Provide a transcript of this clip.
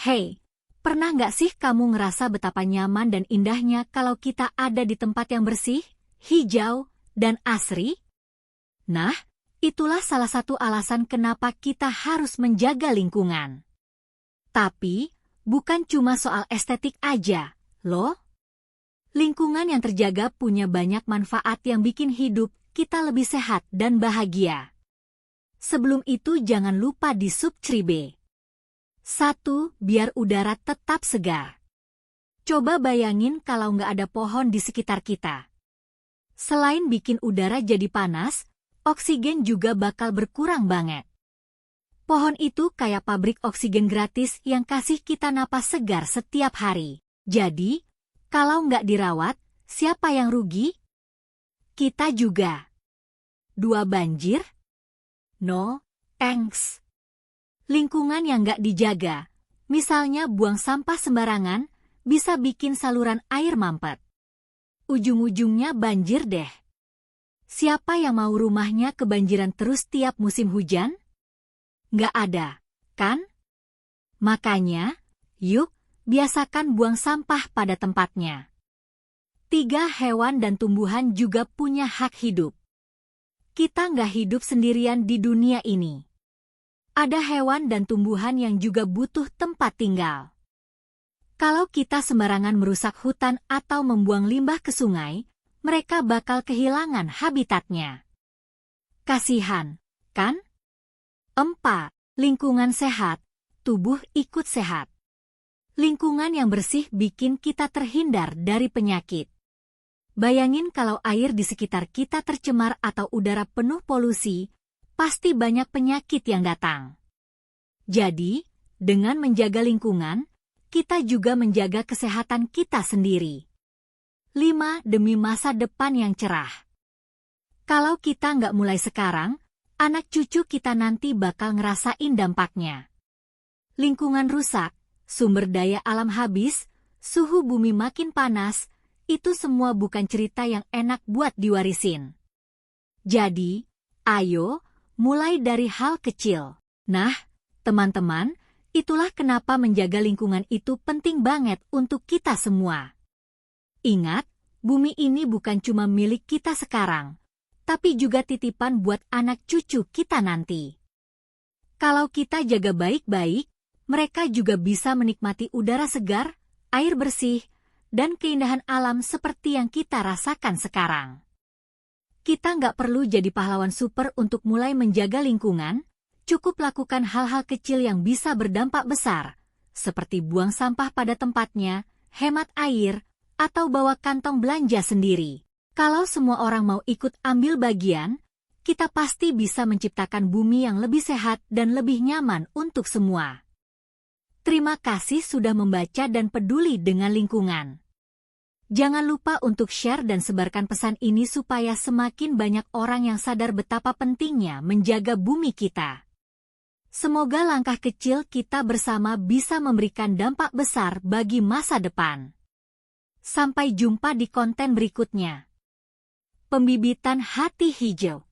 Hei, pernah nggak sih kamu ngerasa betapa nyaman dan indahnya kalau kita ada di tempat yang bersih, hijau, dan asri? Nah, itulah salah satu alasan kenapa kita harus menjaga lingkungan. Tapi, bukan cuma soal estetik aja, loh. Lingkungan yang terjaga punya banyak manfaat yang bikin hidup kita lebih sehat dan bahagia. Sebelum itu jangan lupa di subscribe. 1. Biar udara tetap segar. Coba bayangin kalau nggak ada pohon di sekitar kita. Selain bikin udara jadi panas, oksigen juga bakal berkurang banget. Pohon itu kayak pabrik oksigen gratis yang kasih kita napas segar setiap hari. Jadi, kalau nggak dirawat, siapa yang rugi? Kita juga. 2. Banjir? No, thanks. Lingkungan yang nggak dijaga, misalnya buang sampah sembarangan, bisa bikin saluran air mampet. Ujung-ujungnya banjir deh. Siapa yang mau rumahnya kebanjiran terus tiap musim hujan? Nggak ada, kan? Makanya, yuk, biasakan buang sampah pada tempatnya. 3. Hewan dan tumbuhan juga punya hak hidup. Kita nggak hidup sendirian di dunia ini. Ada hewan dan tumbuhan yang juga butuh tempat tinggal. Kalau kita sembarangan merusak hutan atau membuang limbah ke sungai, mereka bakal kehilangan habitatnya. Kasihan, kan? 4. Lingkungan sehat, tubuh ikut sehat. Lingkungan yang bersih bikin kita terhindar dari penyakit. Bayangin kalau air di sekitar kita tercemar atau udara penuh polusi, pasti banyak penyakit yang datang. Jadi, dengan menjaga lingkungan, kita juga menjaga kesehatan kita sendiri. 5. Demi masa depan yang cerah. Kalau kita nggak mulai sekarang, anak cucu kita nanti bakal ngerasain dampaknya. Lingkungan rusak, sumber daya alam habis, suhu bumi makin panas, itu semua bukan cerita yang enak buat diwarisin. Jadi, ayo, mulai dari hal kecil. Nah, teman-teman, itulah kenapa menjaga lingkungan itu penting banget untuk kita semua. Ingat, bumi ini bukan cuma milik kita sekarang, tapi juga titipan buat anak cucu kita nanti. Kalau kita jaga baik-baik, mereka juga bisa menikmati udara segar, air bersih, dan keindahan alam seperti yang kita rasakan sekarang. Kita nggak perlu jadi pahlawan super untuk mulai menjaga lingkungan, cukup lakukan hal-hal kecil yang bisa berdampak besar, seperti buang sampah pada tempatnya, hemat air, atau bawa kantong belanja sendiri. Kalau semua orang mau ikut ambil bagian, kita pasti bisa menciptakan bumi yang lebih sehat dan lebih nyaman untuk semua. Terima kasih sudah membaca dan peduli dengan lingkungan. Jangan lupa untuk share dan sebarkan pesan ini supaya semakin banyak orang yang sadar betapa pentingnya menjaga bumi kita. Semoga langkah kecil kita bersama bisa memberikan dampak besar bagi masa depan. Sampai jumpa di konten berikutnya. Pembibitan Hati Hijau.